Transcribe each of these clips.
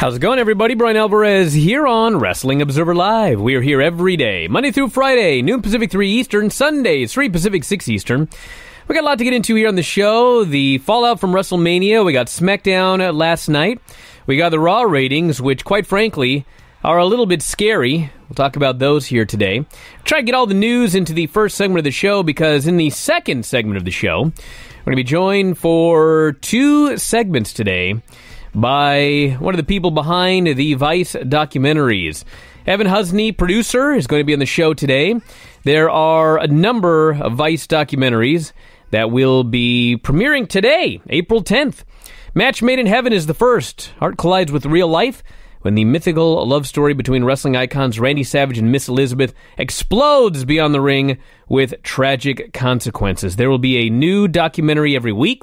How's it going, everybody? Bryan Alvarez here on Wrestling Observer Live. We are here every day, Monday through Friday, noon Pacific, 3 Eastern, Sundays, 3 Pacific, 6 Eastern. We got a lot to get into here on the show. The fallout from WrestleMania. We got SmackDown last night. We got the Raw ratings, which, quite frankly, are a little bit scary. We'll talk about those here today. Try to get all the news into the first segment of the show, because in the second segment of the show, we're going to be joined for 2 segments today by one of the people behind the Vice documentaries. Evan Husney, producer, is going to be on the show today. There are a number of Vice documentaries that will be premiering today, April 10th. Match Made in Heaven is the first. Art collides with real life when the mythical love story between wrestling icons Randy Savage and Miss Elizabeth explodes beyond the ring with tragic consequences. There will be a new documentary every week.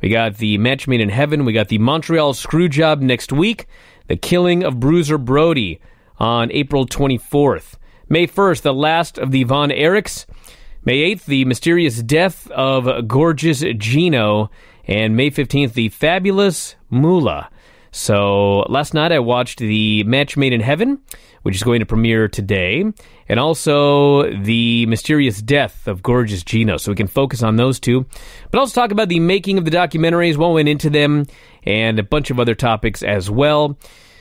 We got the Match Made in Heaven. We got the Montreal Screwjob next week. The Killing of Bruiser Brody on April 24th. May 1st, the last of the Von Erichs. May 8th, the mysterious death of Gorgeous Gino. And May 15th, the fabulous Moolah. So last night I watched the Match Made in Heaven, which is going to premiere today, and also the mysterious death of Gorgeous Gino. So we can focus on those two, but also talk about the making of the documentaries, what went into them, and a bunch of other topics as well.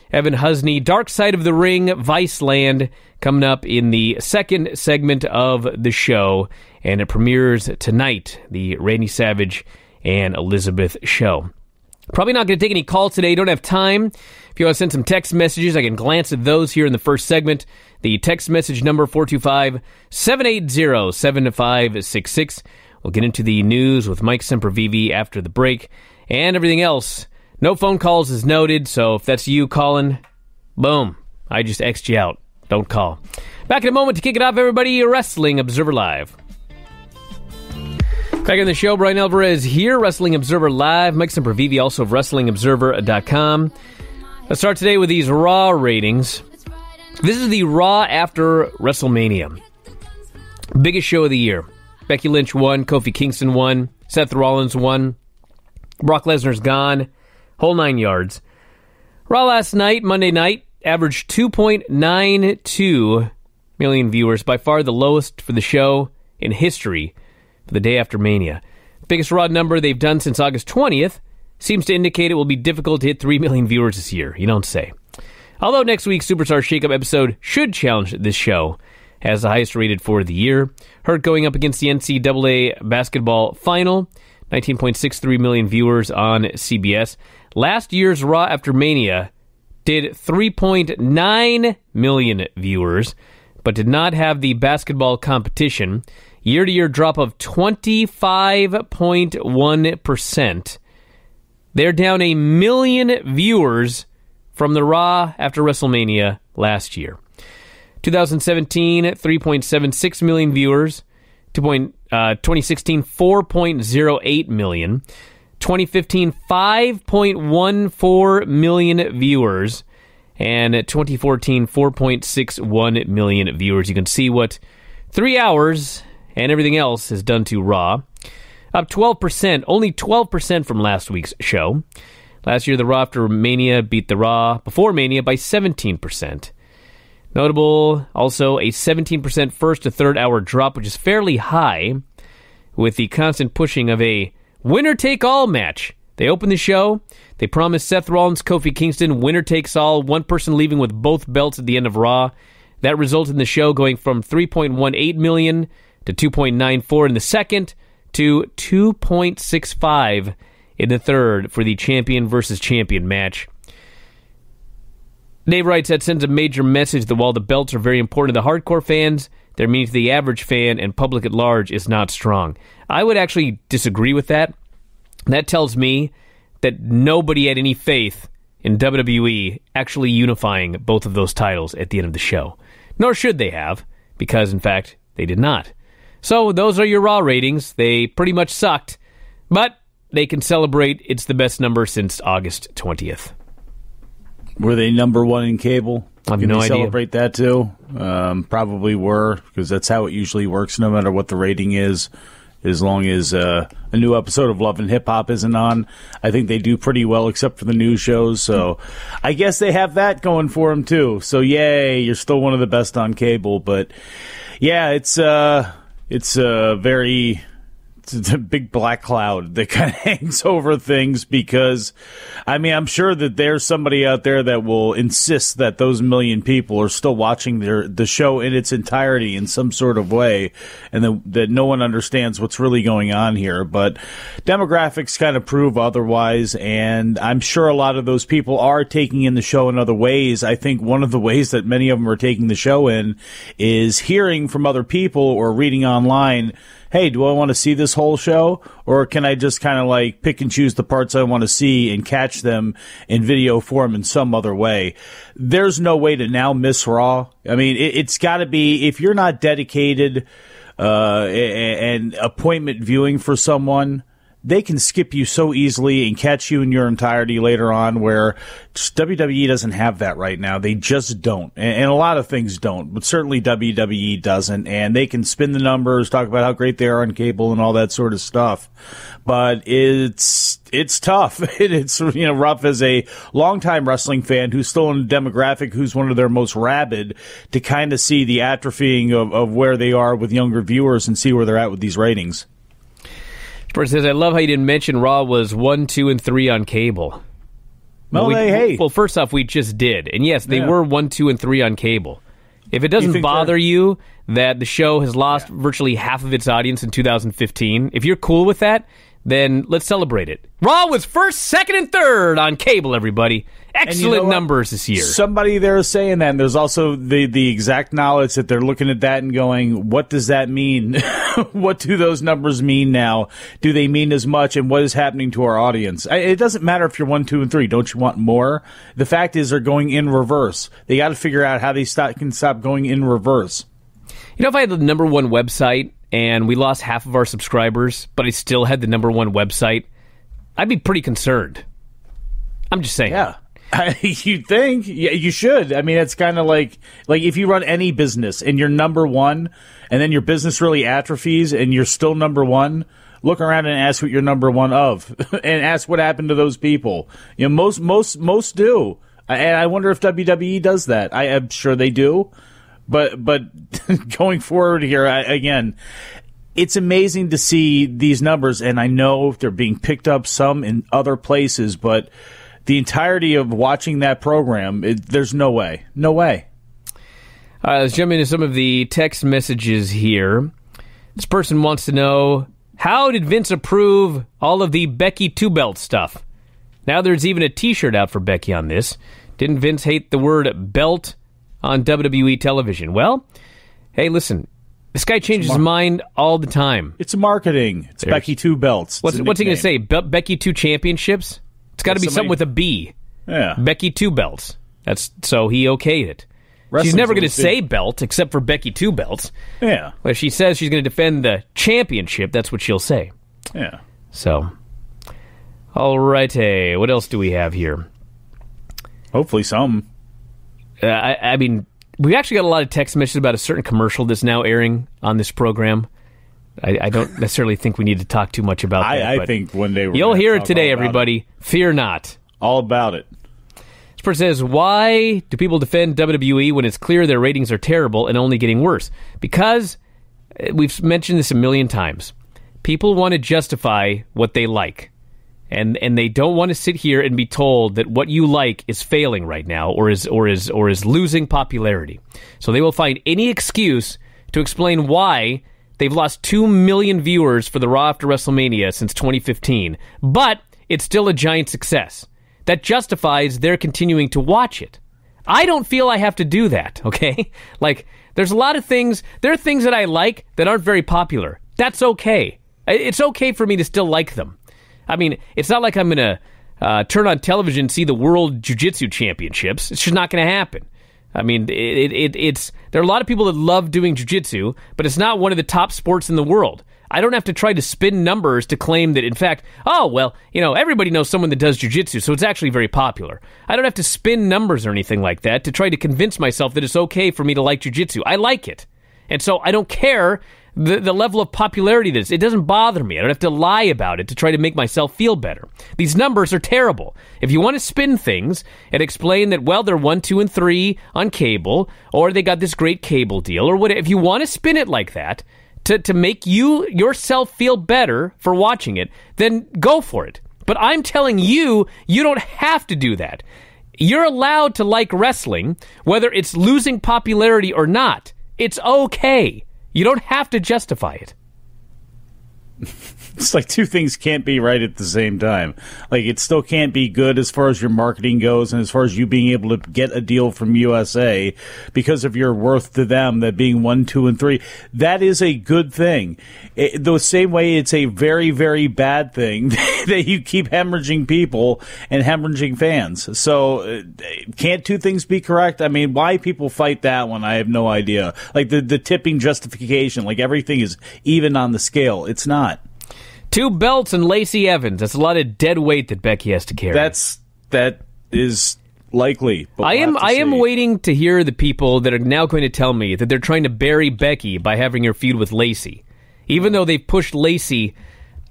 Evan Husney, Dark Side of the Ring, Viceland, coming up in the second segment of the show, and it premieres tonight, the Randy Savage and Elizabeth show. Probably not going to take any calls today. Don't have time. If you want to send some text messages, I can glance at those here in the first segment. The text message number, 425-780-7566. We'll get into the news with Mike Sempervive after the break and everything else. No phone calls is noted, so if that's you calling, boom, I just X'd you out. Don't call. Back in a moment to kick it off, everybody. Wrestling Observer Live. Back in the show, Bryan Alvarez here, Wrestling Observer Live. Mike Sempervive, also of WrestlingObserver.com. Let's start today with these Raw ratings. This is the Raw after WrestleMania. Biggest show of the year. Becky Lynch won, Kofi Kingston won, Seth Rollins won, Brock Lesnar's gone, whole 9 yards. Raw last night, Monday night, averaged 2.92 million viewers, by far the lowest for the show in history for the day after Mania. Biggest Raw number they've done since August 20th. Seems to indicate it will be difficult to hit 3 million viewers this year. You don't say. Although next week's Superstar Shakeup episode should challenge this show as the highest rated for the year. Hurt going up against the NCAA basketball final. 19.63 million viewers on CBS. Last year's Raw after Mania did 3.9 million viewers, but did not have the basketball competition. Year-to-year drop of 25.1%. They're down 1 million viewers from the Raw after WrestleMania last year. 2017, 3.76 million viewers. 2016, 4.08 million. 2015, 5.14 million viewers. And 2014, 4.61 million viewers. You can see what 3 hours and everything else is done to Raw. Up 12%, only 12% from last week's show. Last year, the Raw after Mania beat the Raw before Mania by 17%. Notable, also, a 17% first to third hour drop, which is fairly high, with the constant pushing of a winner-take-all match. They opened the show. They promised Seth Rollins, Kofi Kingston, winner-takes-all, one person leaving with both belts at the end of Raw. That resulted in the show going from 3.18 million to 2.94 in the second, to 2.65 in the third for the champion versus champion match. Dave writes, that sends a major message that while the belts are very important to the hardcore fans, their meaning to the average fan and public at large is not strong. I would actually disagree with that. That tells me that nobody had any faith in WWE actually unifying both of those titles at the end of the show. Nor should they have, because, in fact, they did not. So those are your Raw ratings. They pretty much sucked, but they can celebrate it's the best number since August 20th. Were they number one in cable? I have no idea. Celebrate that too? Probably were, because that's how it usually works. No matter what the rating is, as long as a new episode of Love and Hip Hop isn't on. I think they do pretty well, except for the news shows. So I guess they have that going for them, too. So, yay, you're still one of the best on cable. But, yeah, it's a big black cloud that kind of hangs over things because, I mean, I'm sure that there's somebody out there that will insist that those million people are still watching the show in its entirety in some sort of way, and that no one understands what's really going on here. But demographics kind of prove otherwise, and I'm sure a lot of those people are taking in the show in other ways. I think one of the ways that many of them are taking the show in is hearing from other people or reading online, hey, do I want to see this whole show, or can I just kind of like pick and choose the parts I want to see and catch them in video form in some other way? There's no way to now miss Raw. I mean, it's got to be, if you're not dedicated and appointment viewing for someone, they can skip you so easily and catch you in your entirety later on, where WWE doesn't have that right now. They just don't. And a lot of things don't, but certainly WWE doesn't. And they can spin the numbers, talk about how great they are on cable and all that sort of stuff. But it's tough. It's, rough as a longtime wrestling fan who's still in a demographic who's one of their most rabid, to kind of see the atrophying of where they are with younger viewers and see where they're at with these ratings. It says, I love how you didn't mention Raw was 1, 2, and 3 on cable. Well, first off, we just did. And yes, they were 1, 2, and 3 on cable. If it doesn't bother you that the show has lost virtually half of its audience in 2015, if you're cool with that, then let's celebrate it. Raw was first, second, and third on cable, everybody. Excellent numbers this year. Somebody there is saying that, and there's also the exact knowledge that they're looking at that and going, what does that mean? What do those numbers mean now? Do they mean as much? And what is happening to our audience? It doesn't matter if you're 1, 2, and 3. Don't you want more? The fact is they're going in reverse. They got to figure out how they can stop going in reverse. If I had the number one website and we lost half of our subscribers, but I still had the number one website, I'd be pretty concerned. I'm just saying. Yeah. You'd think. Yeah, you should. I mean, it's kind of like if you run any business and you're number one and then your business really atrophies and you're still number one, look around and ask what you're number one of and ask what happened to those people. Most do. And I wonder if WWE does that. I am sure they do. But going forward here, again, it's amazing to see these numbers, and I know they're being picked up some in other places, but the entirety of watching that program, there's no way. No way. Let's jump into some of the text messages here. This person wants to know, how did Vince approve all of the Becky two-belt stuff? Now there's even a T-shirt out for Becky on this. Didn't Vince hate the word belt on WWE television? Well, hey, listen, this guy changes his mind all the time. It's marketing. It's Becky two belts. What's he going to say? Becky two championships? It's got to be something with a B. Yeah. Becky two belts. So he okayed it. She's never going to say belt except for Becky two belts. Yeah. But if she says she's going to defend the championship, that's what she'll say. Yeah. So, all right, hey, what else do we have here? Hopefully some. I mean, we've actually got a lot of text messages about a certain commercial that's now airing on this program. I don't necessarily think we need to talk too much about that. I think one day you'll hear it today, everybody. Fear not. All about it. This person says, why do people defend WWE when it's clear their ratings are terrible and only getting worse? Because, we've mentioned this a million times, people want to justify what they like. And they don't want to sit here and be told that what you like is failing right now or is losing popularity. So they will find any excuse to explain why they've lost 2 million viewers for the Raw after WrestleMania since 2015, but it's still a giant success. That justifies their continuing to watch it. I don't feel I have to do that, okay? Like, there's a lot of things, there are things that I like that aren't very popular. That's okay. It's okay for me to still like them. I mean, it's not like I'm going to turn on television and see the World Jiu-Jitsu Championships. It's just not going to happen. I mean, there are a lot of people that love doing jiu-jitsu, but it's not one of the top sports in the world. I don't have to try to spin numbers to claim that, in fact, everybody knows someone that does jiu-jitsu, so it's actually very popular. I don't have to spin numbers or anything like that to try to convince myself that it's okay for me to like jiu-jitsu. I like it. And so I don't care the level of popularity that it doesn't bother me. I don't have to lie about it to try to make myself feel better. These numbers are terrible. If you want to spin things and explain that, well, they're 1, 2, and 3 on cable, or they got this great cable deal, or whatever, if you want to spin it like that to make yourself feel better for watching it, then go for it. But I'm telling you, you don't have to do that. You're allowed to like wrestling, whether it's losing popularity or not. It's okay. You don't have to justify it. It's like two things can't be right at the same time. Like, it still can't be good as far as your marketing goes and as far as you being able to get a deal from USA because of your worth to them, that being 1, 2, and 3. That is a good thing. The same way it's a very, very bad thing that you keep hemorrhaging people and hemorrhaging fans. So can't two things be correct? I mean, why people fight that one, I have no idea. Like the tipping justification, like everything is even on the scale. It's not. 2 belts and Lacey Evans. That's a lot of dead weight that Becky has to carry. That is likely. But I am waiting to hear the people that are now going to tell me that they're trying to bury Becky by having her feud with Lacey, even though they've pushed Lacey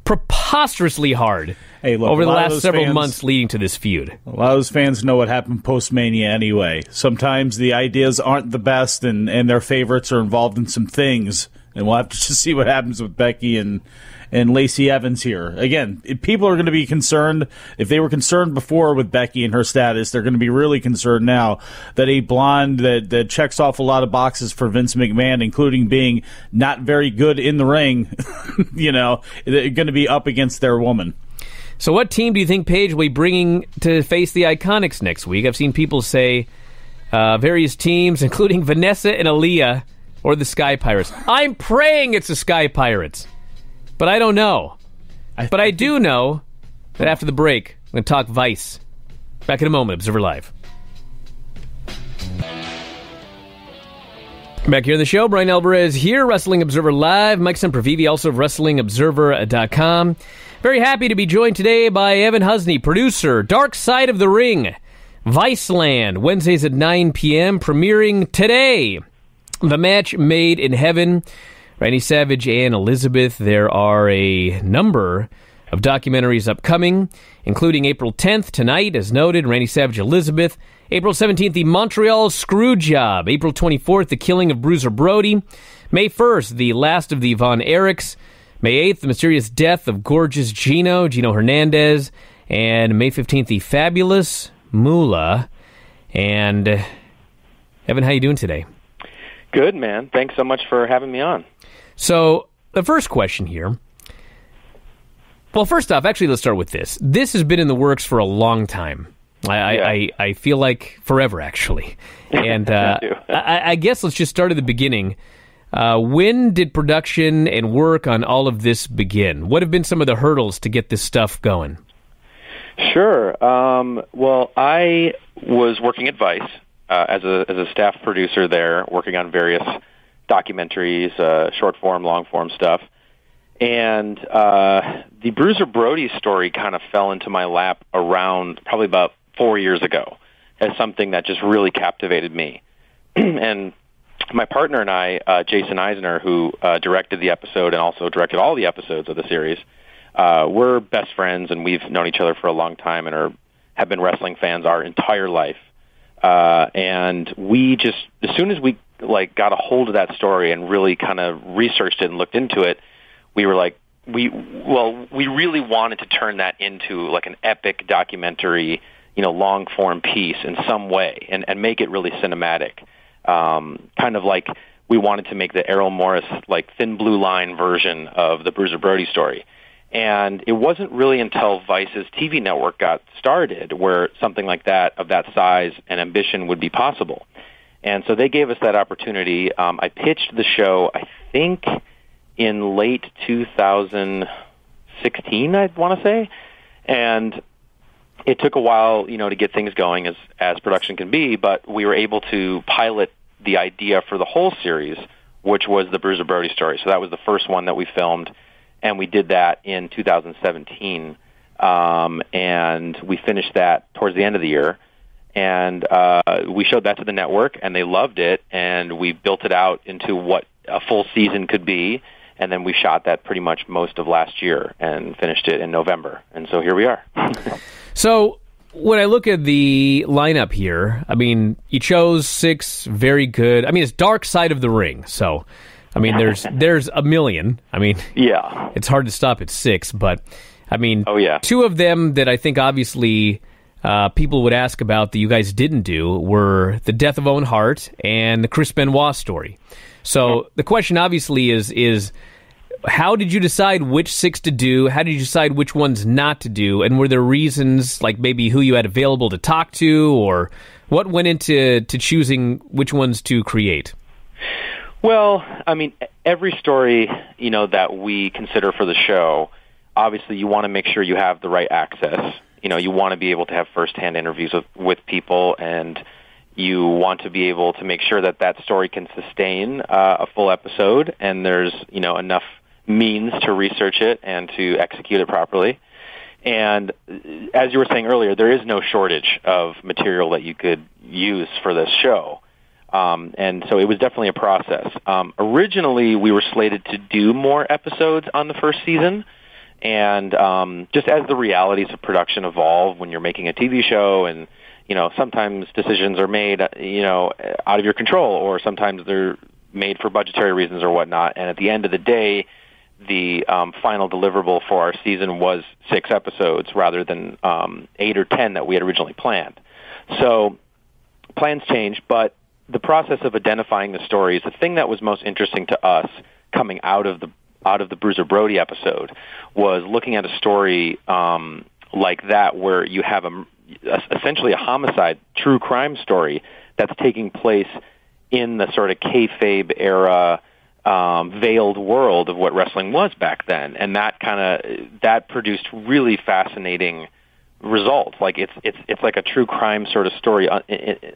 preposterously hard over the last several months leading to this feud. A lot of those fans know what happened post-Mania anyway. Sometimes the ideas aren't the best, and their favorites are involved in some things, and we'll have to just see what happens with Becky and Lacey Evans here. Again, if people are going to be concerned. If they were concerned before with Becky and her status, they're going to be really concerned now that a blonde that checks off a lot of boxes for Vince McMahon, including being not very good in the ring, they're going to be up against their woman. So what team do you think Paige will be bringing to face the Iconics next week? I've seen people say various teams, including Vanessa and Aaliyah or the Sky Pirates. I'm praying it's the Sky Pirates. But I don't know. But I do know that after the break, I'm going to talk Vice. Back in a moment, Observer Live. Back here on the show, Bryan Alvarez here, Wrestling Observer Live. Mike Sempervive, also of WrestlingObserver.com. Very happy to be joined today by Evan Husney, producer, Dark Side of the Ring, Viceland, Wednesdays at 9 p.m., premiering today. The Match Made in Heaven, Randy Savage and Elizabeth. There are a number of documentaries upcoming, including April 10th, tonight, as noted, Randy Savage, Elizabeth. April 17th, the Montreal Screwjob. April 24th, the killing of Bruiser Brody. May 1st, the last of the Von Erichs. May 8th, the mysterious death of gorgeous Gino Hernandez. And May 15th, the fabulous Moolah. And Evan, how you doing today? Good, man. Thanks so much for having me on. So, the first question here. Well, first off, actually, let's start with this. This has been in the works for a long time. I feel like forever, actually. And I guess let's just start at the beginning. When did production and work on all of this begin? What have been some of the hurdles to get this stuff going? Sure. Well, I was working at Vice as a staff producer there, working on various documentaries, short form, long form stuff. And the Bruiser Brody story kind of fell into my lap around probably about 4 years ago as something that just really captivated me. And my partner and I, Jason Eisner, who directed the episode and also directed all the episodes of the series, we're best friends, and we've known each other for a long time and have been wrestling fans our entire life. And we just, as soon as we got a hold of that story and really kind of researched it and looked into it, we were like, we really wanted to turn that into like an epic documentary, long form piece in some way and make it really cinematic. Kind of like we wanted to make the Errol Morris, Thin Blue Line version of the Bruiser Brody story. And it wasn't really until Vice's TV network got started where something like that, of that size and ambition, would be possible. And so they gave us that opportunity. I pitched the show, I think, in late 2016, I want to say. And it took a while, to get things going as production can be, but we were able to pilot the idea for the whole series, which was the Bruiser Brody story. So that was the first one that we filmed, and we did that in 2017. And we finished that towards the end of the year. And we showed that to the network, and they loved it, and we built it out into what a full season could be. And then we shot that pretty much most of last year and finished it in November. And so here we are. So when I look at the lineup here, I mean, you chose 6 very good. I mean, it's Dark Side of the Ring. So, I mean, there's a million. I mean, yeah, it's hard to stop at 6. But, I mean, 2 of them that I think obviously people would ask about that you guys didn't do were The Death of Owen Hart and the Chris Benoit story. So the question obviously is how did you decide which 6 to do? How did you decide which ones not to do? And were there reasons, like maybe who you had available to talk to, or what went into choosing which ones to create? Well, I mean, every story, that we consider for the show, obviously you want to make sure you have the right access. You want to be able to have firsthand interviews with people, and you want to be able to make sure that story can sustain a full episode, and there's, enough means to research it and to execute it properly. And as you were saying earlier, there is no shortage of material that you could use for this show. And so it was definitely a process. Originally, we were slated to do more episodes on the first season. And just as the realities of production evolve when you're making a TV show, and, sometimes decisions are made, out of your control, or sometimes they're made for budgetary reasons or whatnot. And at the end of the day, the final deliverable for our season was 6 episodes rather than 8 or 10 that we had originally planned. So plans changed, but the process of identifying the stories, the thing that was most interesting to us coming out of the Bruiser Brody episode was looking at a story like that where you have essentially a homicide, true crime story that's taking place in the sort of kayfabe era, veiled world of what wrestling was back then, and that produced really fascinating results. Like it's like a true crime sort of story,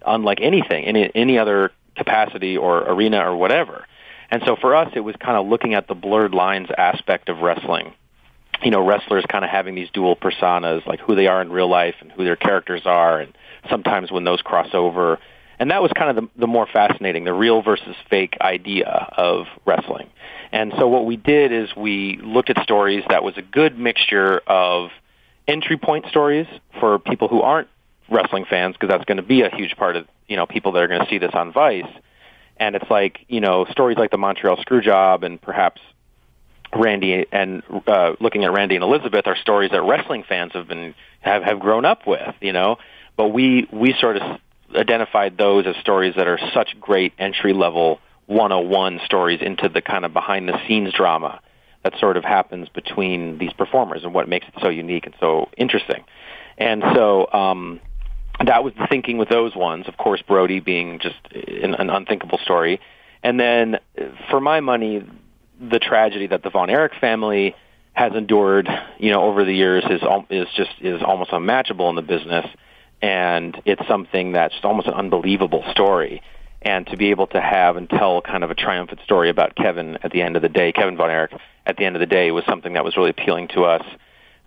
unlike anything in any other capacity or arena or whatever. And so for us, it was kind of looking at the blurred lines aspect of wrestling. Wrestlers kind of having these dual personas, like who they are in real life and who their characters are, and sometimes when those cross over. And that was kind of the more fascinating, the real versus fake idea of wrestling. And so what we did is we looked at stories that was a good mixture of entry point stories for people who aren't wrestling fans, because that's going to be a huge part of, people that are going to see this on Vice. And it's like, stories like the Montreal Screwjob and perhaps Randy and looking at Randy and Elizabeth are stories that wrestling fans have grown up with, But we sort of identified those as stories that are such great entry-level 101 stories into the kind of behind-the-scenes drama that sort of happens between these performers and what makes it so unique and so interesting. And so that was the thinking with those ones, of course, Brody being just an unthinkable story. And then, for my money, the tragedy that the Von Erich family has endured, over the years is almost unmatchable in the business. And it's something that's just almost an unbelievable story. And to be able to have and tell kind of a triumphant story about Kevin at the end of the day, Kevin Von Erich at the end of the day, was something that was really appealing to us.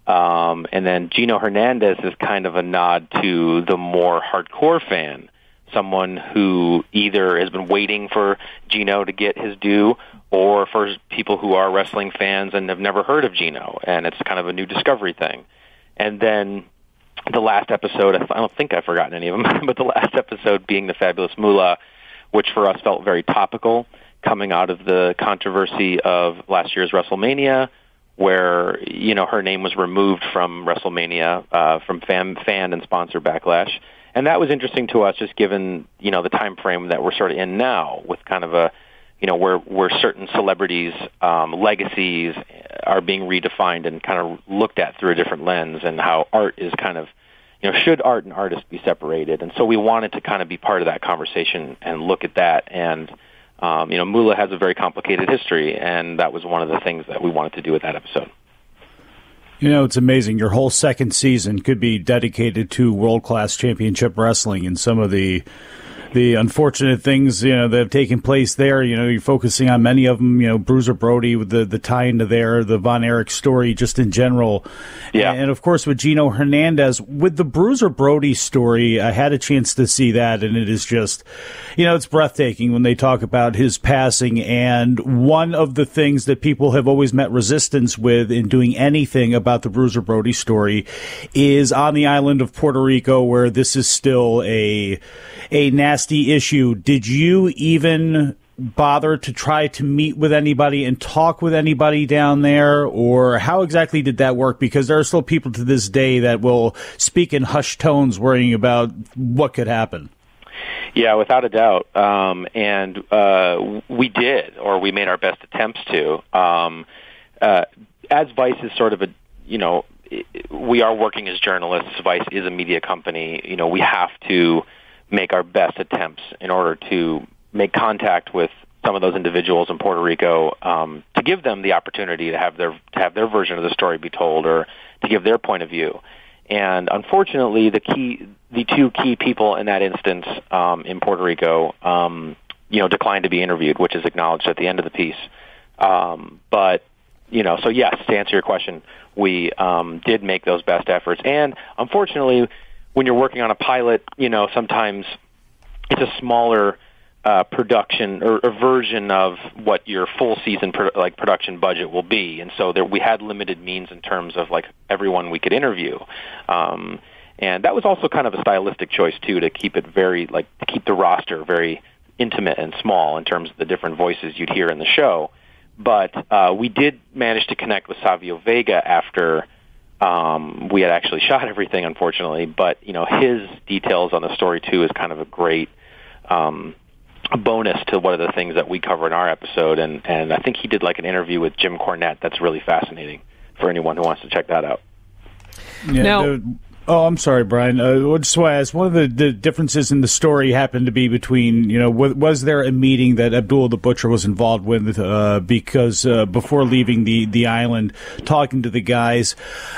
And then Gino Hernandez is kind of a nod to the more hardcore fan, someone who either has been waiting for Gino to get his due, or for people who are wrestling fans and have never heard of Gino, and it's kind of a new discovery thing. And then the last episode, I don't think I've forgotten any of them, but the last episode being the Fabulous Moolah, which for us felt very topical, coming out of the controversy of last year's WrestleMania, where, her name was removed from WrestleMania from fan and sponsor backlash. And that was interesting to us, just given, the time frame that we're sort of in now, with kind of a, where certain celebrities' legacies are being redefined and kind of looked at through a different lens, and how art is kind of, should art and artist be separated? And so we wanted to kind of be part of that conversation and look at that. And, Moolah has a very complicated history, and that was one of the things that we wanted to do with that episode. It's amazing. Your whole second season could be dedicated to world-class championship wrestling and some of the the unfortunate things, that have taken place there. You're focusing on many of them, Bruiser Brody with the tie into there, the Von Erich story just in general. Yeah. And of course with Gino Hernandez. With the Bruiser Brody story, I had a chance to see that, and it is just, it's breathtaking when they talk about his passing. And one of the things that people have always met resistance with in doing anything about the Bruiser Brody story is on the island of Puerto Rico, where this is still a nasty issue. Did you even bother to try to meet with anybody and talk with anybody down there, or how exactly did that work? Because there are still people to this day that will speak in hushed tones worrying about what could happen. Yeah, without a doubt. And we did, or we made our best attempts to. As Vice is sort of we are working as journalists. Vice is a media company. We have to make our best attempts in order to make contact with some of those individuals in Puerto Rico, to give them the opportunity to have their version of the story be told, or to give their point of view. And unfortunately, the two key people in that instance in Puerto Rico, declined to be interviewed, which is acknowledged at the end of the piece. But so yes, to answer your question, we did make those best efforts. And unfortunately, when you're working on a pilot, sometimes it's a smaller production or version of what your full season production budget will be, and so we had limited means in terms of everyone we could interview, and that was also kind of a stylistic choice too, to keep it to keep the roster very intimate and small in terms of the different voices you'd hear in the show. But we did manage to connect with Savio Vega after we had actually shot everything, unfortunately. But his details on the story too is kind of a great a bonus to one of the things that we cover in our episode, and I think he did an interview with Jim Cornette that's really fascinating for anyone who wants to check that out. Yeah, now, I'm sorry, Brian. Just want to ask, one of the differences in the story happened to be between, was there a meeting that Abdul the Butcher was involved with because before leaving the island, talking to the guys.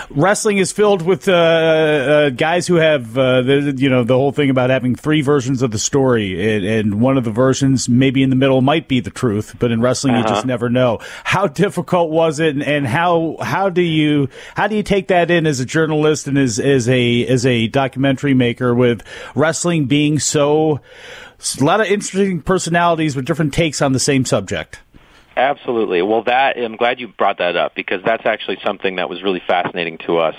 Wrestling is filled with guys who have, the whole thing about having three versions of the story, and one of the versions maybe in the middle might be the truth, but in wrestling you just never know. How difficult was it, and how do you take that in as a journalist and as a documentary maker, with wrestling being a lot of interesting personalities with different takes on the same subject? Absolutely. Well, I'm glad you brought that up, because that's actually something that was really fascinating to us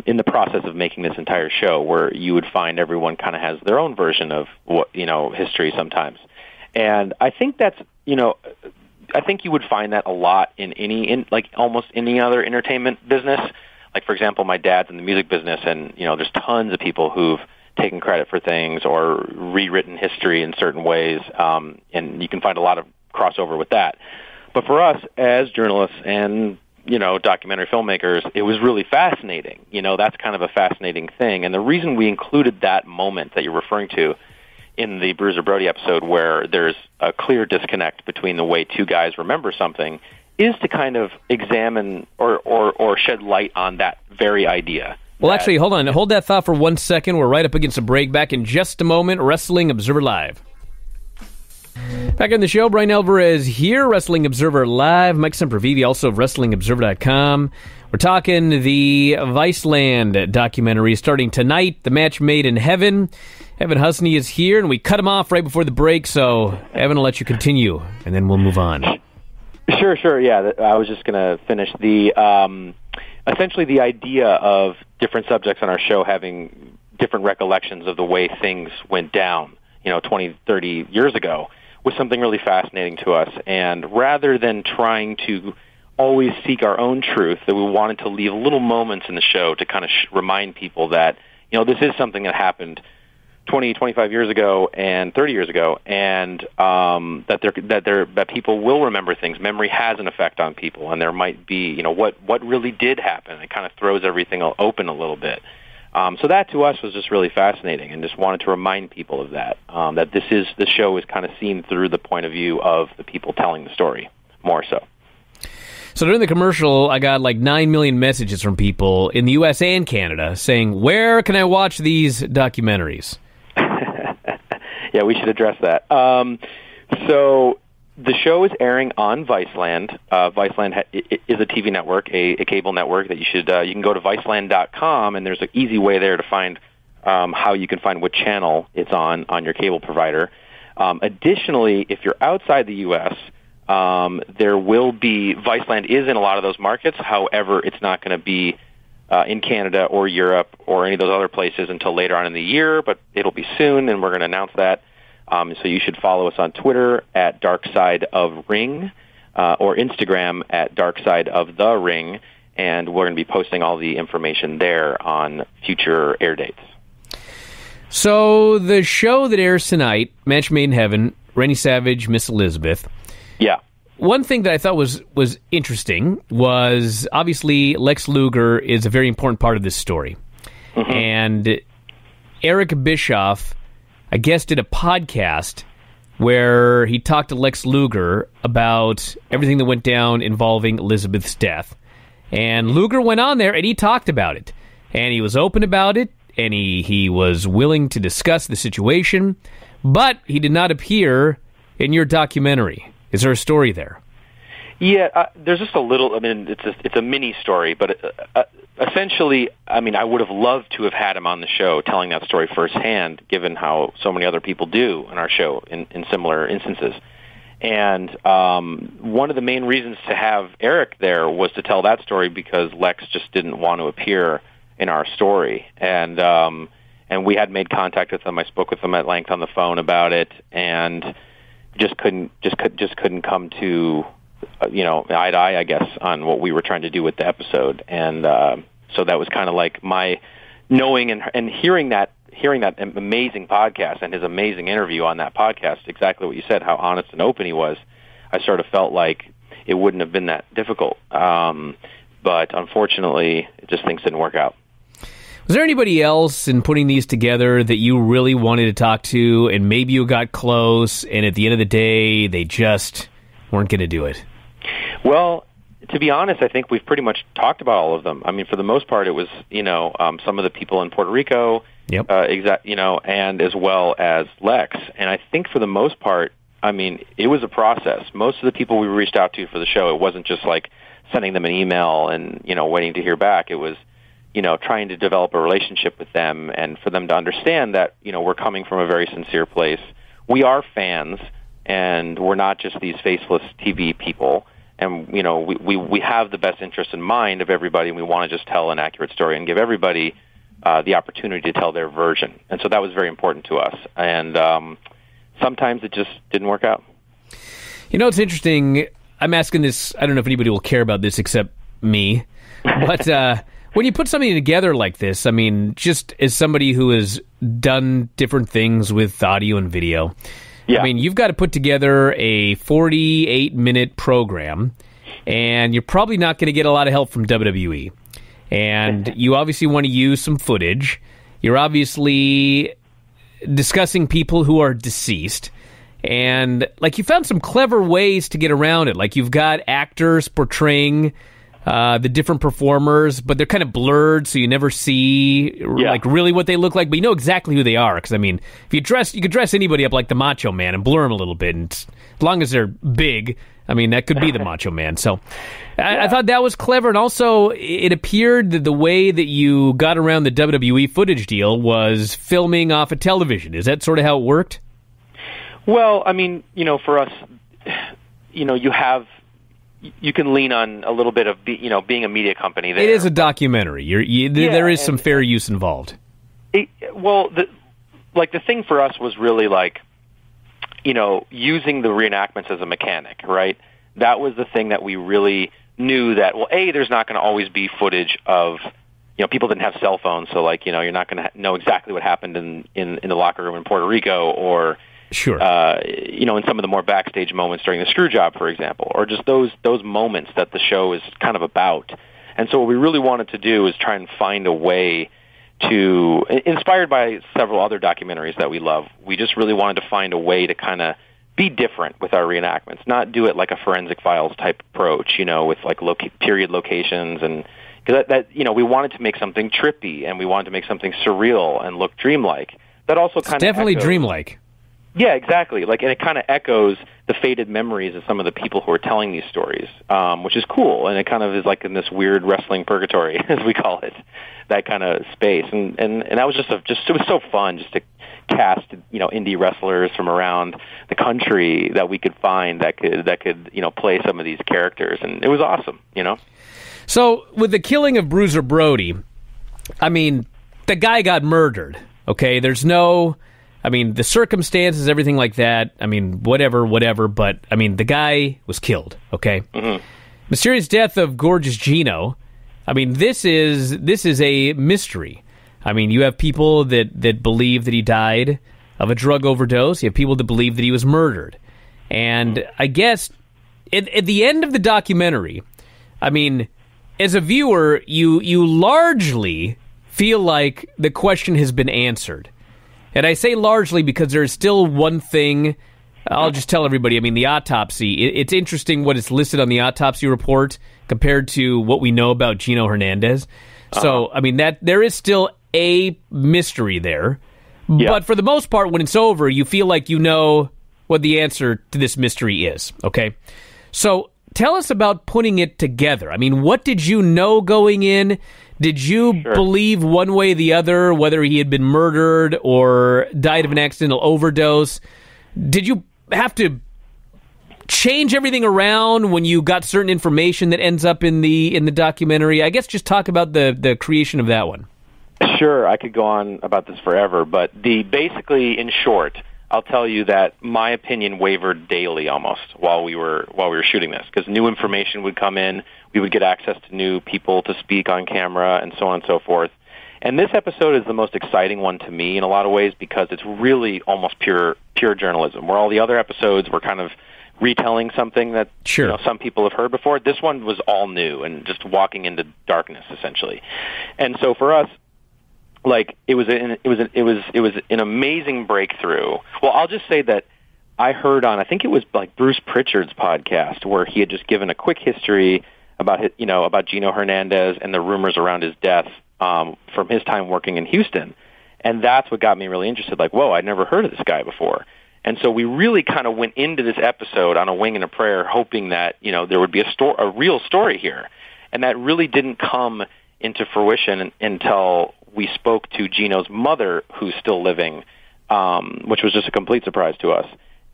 in the process of making this entire show, where you would find everyone kind of has their own version of what, history sometimes. And I think that's, I think you would find that a lot in almost any other entertainment business. For example, my dad's in the music business, and, there's tons of people who've taken credit for things or rewritten history in certain ways, and you can find a lot of crossover with that. But for us as journalists and, documentary filmmakers, it was really fascinating. That's kind of a fascinating thing. And the reason we included that moment that you're referring to in the Bruiser Brody episode, where there's a clear disconnect between the way two guys remember something, is to kind of examine or shed light on that very idea. Well, actually, hold on. Hold that thought for 1 second. We're right up against a break. Back in just a moment. Wrestling Observer Live. Back on the show, Bryan Alvarez here, Wrestling Observer Live. Mike Sempervive, also of WrestlingObserver.com. We're talking the Viceland documentary starting tonight, The Match Made in Heaven. Evan Husney is here, and we cut him off right before the break, so Evan, I'll let you continue, and then we'll move on. Sure. Yeah, I was just going to finish essentially the idea of different subjects on our show having different recollections of the way things went down, 20, 30 years ago, was something really fascinating to us. And rather than trying to always seek our own truth, that we wanted to leave little moments in the show to kind of remind people that, this is something that happened 20, 25 years ago and 30 years ago, and that people will remember things. Memory has an effect on people, and there might be, what really did happen. It kind of throws everything open a little bit. So that to us was just really fascinating, and just wanted to remind people of that, that the show is kind of seen through the point of view of the people telling the story, more so. So during the commercial, I got 9 million messages from people in the U.S. and Canada saying, where can I watch these documentaries? Yeah, we should address that. So the show is airing on Viceland. Viceland is a TV network, a cable network that you can go to Viceland.com, and there's an easy way there to find how you can find what channel it's on your cable provider. Additionally, if you're outside the U.S., there will be, Viceland is in a lot of those markets. However, it's not going to be in Canada or Europe or any of those other places until later on in the year, but it'll be soon, and we're going to announce that. So you should follow us on Twitter at DarkSideOfRing or Instagram at DarkSideOfTheRing, and we're going to be posting all the information there on future air dates. So the show that airs tonight, Match Made in Heaven, Rennie Savage, Miss Elizabeth. Yeah. One thing that I thought was interesting was, obviously, Lex Luger is a very important part of this story. Mm-hmm. And Eric Bischoff, I guess, did a podcast where he talked to Lex Luger about everything that went down involving Elizabeth's death. And Luger went on there and he talked about it. And he was open about it, and he was willing to discuss the situation, but he did not appear in your documentary. Is there a story there? Yeah, there's just a little. I mean, it's a mini story, but essentially, I mean, I would have loved to have had him on the show telling that story firsthand, given how so many other people do on our show in similar instances. And one of the main reasons to have Eric there was to tell that story because Lex just didn't want to appear in our story, and we had made contact with him. I spoke with him at length on the phone about it, and just couldn't come to eye to eye, I guess, on what we were trying to do with the episode. And so that was kind of like my knowing and hearing that amazing podcast and his amazing interview on that podcast, exactly what you said, how honest and open he was. I sort of felt like it wouldn't have been that difficult. But unfortunately, just things didn't work out. Was there anybody else in putting these together that you really wanted to talk to, and maybe you got close, and at the end of the day, they just weren't going to do it? Well, to be honest, I think we've pretty much talked about all of them. I mean, for the most part, it was some of the people in Puerto Rico, yep. And as well as Lex. And I think for the most part, I mean, it was a process. Most of the people we reached out to for the show, it wasn't just like sending them an email and waiting to hear back. It was trying to develop a relationship with them and for them to understand that, we're coming from a very sincere place. We are fans, and we're not just these faceless TV people. And, we have the best interest in mind of everybody, and we want to just tell an accurate story and give everybody the opportunity to tell their version. And so that was very important to us. And sometimes it just didn't work out. It's interesting. I'm asking this, I don't know if anybody will care about this except me, but when you put something together like this, I mean, just as somebody who has done different things with audio and video, yeah. I mean, you've got to put together a 48-minute program, and you're probably not going to get a lot of help from WWE. And you obviously want to use some footage. You're obviously discussing people who are deceased. And, you found some clever ways to get around it. Like, you've got actors portraying the different performers, but they're kind of blurred, so you never see really what they look like, but you know exactly who they are. Because, I mean, if you could dress anybody up like the Macho Man and blur them a little bit, and as long as they're big, I mean, that could be the Macho Man. So I thought that was clever. And also, it appeared that the way that you got around the WWE footage deal was filming off of television. Is that sort of how it worked? Well, I mean, for us, you can lean on a little bit of, being a media company there. It is a documentary. There is some fair use involved. The thing for us was really using the reenactments as a mechanic, right? That was the thing that we really knew that, there's not going to always be footage of, people didn't have cell phones, so you're not going to know exactly what happened in the locker room in Puerto Rico, or sure, in some of the more backstage moments during the screw job, for example, or just those moments that the show is kind of about. And so what we really wanted to do is try and find a way to, inspired by several other documentaries that we love, we just really wanted to find a way to kind of be different with our reenactments, not do it like a Forensic Files type approach, with period locations, and because we wanted to make something trippy, and we wanted to make something surreal and look dreamlike. That also kind of definitely dreamlike. Yeah, exactly. Like, and it kind of echoes the faded memories of some of the people who are telling these stories, which is cool. And it kind of is like in this weird wrestling purgatory, as we call it, that kind of space. And that was it was so fun just to cast, indie wrestlers from around the country that we could find that could play some of these characters, and it was awesome. So with the killing of Bruiser Brody, I mean, the guy got murdered. Okay, the circumstances, everything like that, I mean, whatever, but, I mean, the guy was killed, okay? Mm-hmm. Mysterious death of Gorgeous Gino, I mean, this is a mystery. I mean, you have people that believe that he died of a drug overdose. You have people that believe that he was murdered. And I guess, at the end of the documentary, I mean, as a viewer, you largely feel like the question has been answered. And I say largely because there's still one thing. I'll just tell everybody. I mean, the autopsy. It's interesting what is listed on the autopsy report compared to what we know about Gino Hernandez. So, I mean, that there is still a mystery there. Yeah. But for the most part, when it's over, you feel like you know what the answer to this mystery is. Okay? So tell us about putting it together. I mean, what did you know going in? Did you believe one way or the other, whether he had been murdered or died of an accidental overdose? Did you have to change everything around when you got certain information that ends up in the documentary? I guess just talk about the creation of that one. Sure, I could go on about this forever, but basically, in short, I'll tell you that my opinion wavered daily almost while we were shooting this, because new information would come in. We would get access to new people to speak on camera and so on and so forth. And this episode is the most exciting one to me in a lot of ways because it's really almost pure journalism, where all the other episodes were kind of retelling something that some people have heard before. This one was all new and just walking into darkness, essentially. And so for us, like, it was an amazing breakthrough. Well, I'll just say that I heard on, I think it was like Bruce Pritchard's podcast, where he had just given a quick history about about Gino Hernandez and the rumors around his death from his time working in Houston, and that's what got me really interested. Like, whoa, I'd never heard of this guy before, and so we really kind of went into this episode on a wing and a prayer, hoping that there would be a real story here, and that really didn't come into fruition until we spoke to Gino's mother, who's still living, which was just a complete surprise to us.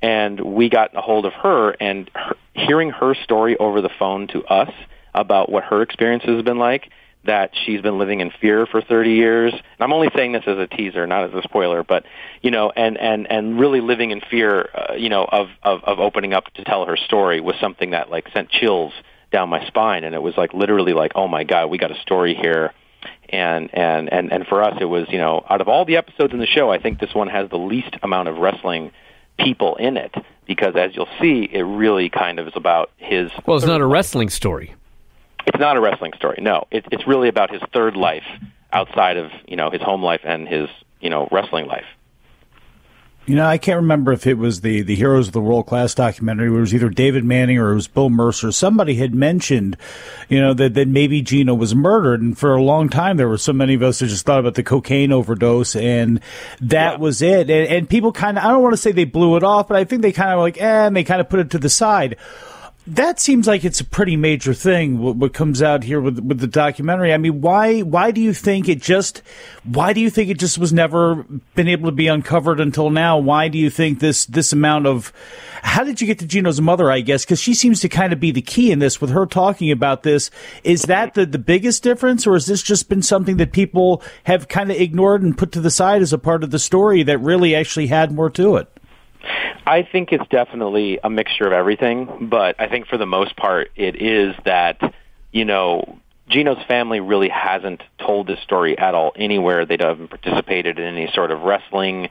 And we got a hold of her, and hearing her story over the phone to us about what her experiences have been like, that she's been living in fear for 30 years. And I'm only saying this as a teaser, not as a spoiler, but, and really living in fear, of opening up to tell her story was something that, like, sent chills down my spine. And it was, like, literally like, oh, my God, we got a story here. And for us, it was, out of all the episodes in the show, I think this one has the least amount of wrestling people in it, because as you'll see, it really kind of is about his... Well, it's not a wrestling story. It's not a wrestling story, no. It's really about his third life outside of, his home life and his, wrestling life. I can't remember if it was the Heroes of the World Class documentary, where it was either David Manning or it was Bill Mercer. Somebody had mentioned, that maybe Gino was murdered. And for a long time, there were so many of us that just thought about the cocaine overdose, and that was it. And people kind of, I don't want to say they blew it off, but I think they kind of were like, and they kind of put it to the side. That seems like it's a pretty major thing, what comes out here with the documentary. I mean, why do you think it just was never been able to be uncovered until now? Why do you think this amount of, how did you get to Gino's mother, I guess? Because she seems to kind of be the key in this with her talking about this. Is that the biggest difference, or has this just been something that people have kind of ignored and put to the side as a part of the story that really actually had more to it? I think it's definitely a mixture of everything, but I think for the most part it is that, Gino's family really hasn't told this story at all anywhere. They haven't participated in any sort of wrestling,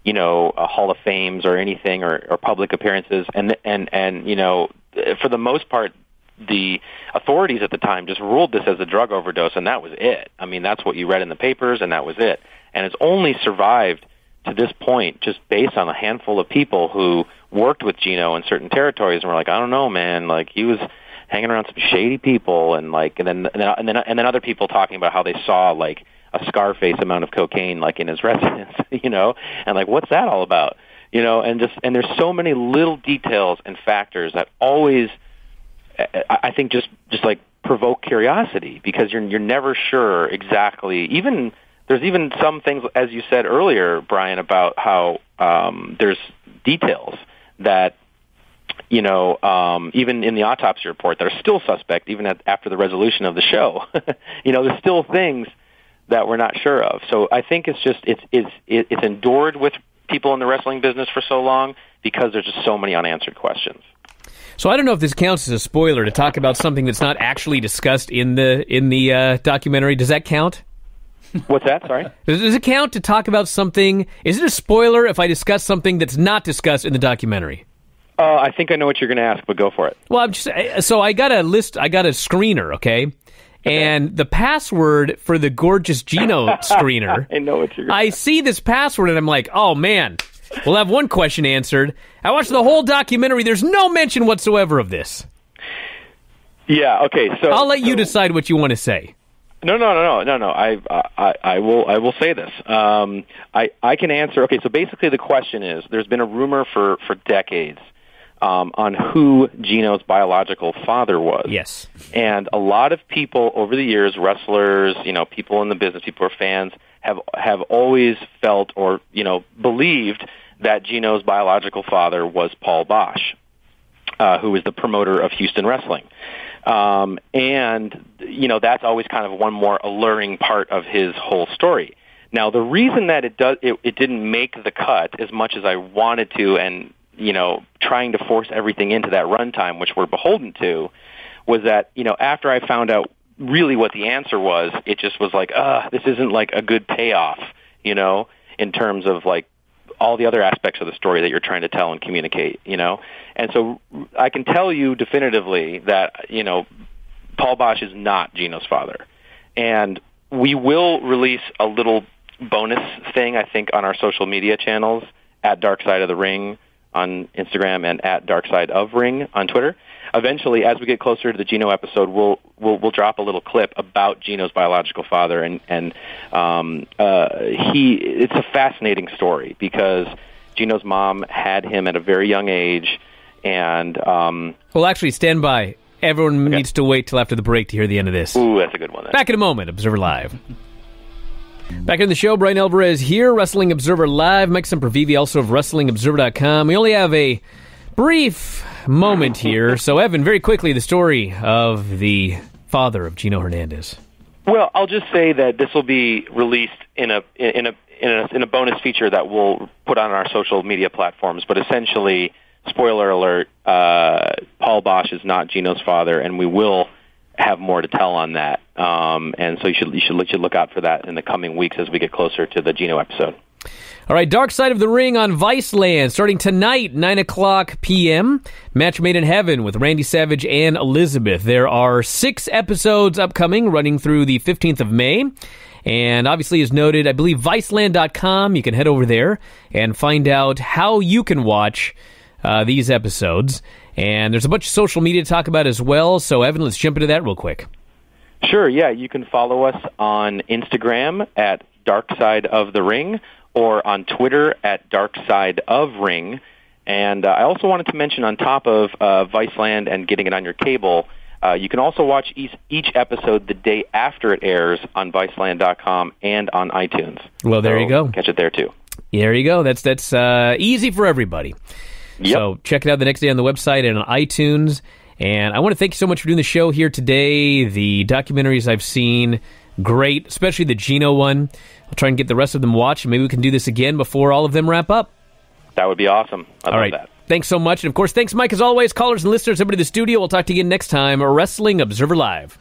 a Hall of Fames or anything or public appearances. And for the most part, the authorities at the time just ruled this as a drug overdose, and that was it. I mean, that's what you read in the papers, and that was it. And it's only survived to this point just based on a handful of people who worked with Gino in certain territories and were like, I don't know, man, like, he was hanging around some shady people, and then other people talking about how they saw, like, a Scarface amount of cocaine, like, in his residence, and like, what's that all about? and there's so many little details and factors that always, I think, just like provoke curiosity, because you're never sure exactly. There's even some things, as you said earlier, Bryan, about how there's details that, even in the autopsy report that are still suspect even after the resolution of the show. There's still things that we're not sure of. So I think it's endured with people in the wrestling business for so long because there's just so many unanswered questions. So I don't know if this counts as a spoiler to talk about something that's not actually discussed in the documentary. Does that count? What's that? Sorry? Does it count to talk about something? Is it a spoiler if I discuss something that's not discussed in the documentary? I think I know what you're going to ask, but go for it. Well, so I got a screener, okay? And the password for the gorgeous Gino screener, I know what you're going to I see this password and I'm like, oh man, we'll have one question answered. I watched the whole documentary. There's no mention whatsoever of this. Yeah, okay. So I'll let you decide what you want to say. No. I will say this. I can answer. Okay, so basically the question is, there's been a rumor for decades on who Gino's biological father was. Yes. And a lot of people over the years, wrestlers, people in the business, people who are fans, have always felt or, believed that Gino's biological father was Paul Bosch, who was the promoter of Houston Wrestling. And, that's always kind of one more alluring part of his whole story. Now, the reason that it didn't make the cut as much as I wanted to, and, trying to force everything into that runtime, which we're beholden to, was that, after I found out really what the answer was, it just was like, this isn't like a good payoff, in terms of like all the other aspects of the story that you're trying to tell and communicate, And so I can tell you definitively that, Paul Bosch is not Gino's father. And we will release a little bonus thing, I think, on our social media channels, at Dark Side of the Ring on Instagram and at Dark Side of Ring on Twitter. Eventually, as we get closer to the Gino episode, we'll drop a little clip about Gino's biological father, and it's a fascinating story because Gino's mom had him at a very young age, and well, actually, stand by. Everyone needs to wait till after the break to hear the end of this. Ooh, that's a good one. Back in a moment, Observer Live. Back in the show, Bryan Alvarez here, Wrestling Observer Live. Mike Sempervive, also of WrestlingObserver.com. We only have a brief moment here. So, Evan, very quickly, the story of the father of Gino Hernandez. Well, I'll just say that this will be released in a bonus feature that we'll put on our social media platforms. But essentially, spoiler alert, Paul Bosch is not Gino's father, and we will have more to tell on that. And so you should look out for that in the coming weeks as we get closer to the Gino episode. All right, Dark Side of the Ring on Viceland, starting tonight, 9 o'clock p.m. Match Made in Heaven with Randy Savage and Elizabeth. There are 6 episodes upcoming, running through the 15th of May. And obviously, as noted, I believe Viceland.com, you can head over there and find out how you can watch these episodes. And there's a bunch of social media to talk about as well. So, Evan, let's jump into that real quick. Sure, yeah. You can follow us on Instagram at Dark Side of the Ring, or on Twitter at Dark Side of Ring. And I also wanted to mention, on top of Viceland and getting it on your cable, you can also watch each episode the day after it airs on Viceland.com and on iTunes. Well, there you go. Catch it there, too. There you go. That's easy for everybody. Yep. So check it out the next day on the website and on iTunes. And I want to thank you so much for doing the show here today. The documentaries I've seen, great, especially the Gino one. I'll try and get the rest of them watched. Maybe we can do this again before all of them wrap up. That would be awesome. I love that. Thanks so much. And, of course, thanks, Mike, as always. Callers and listeners, everybody in the studio. We'll talk to you again next time. Wrestling Observer Live.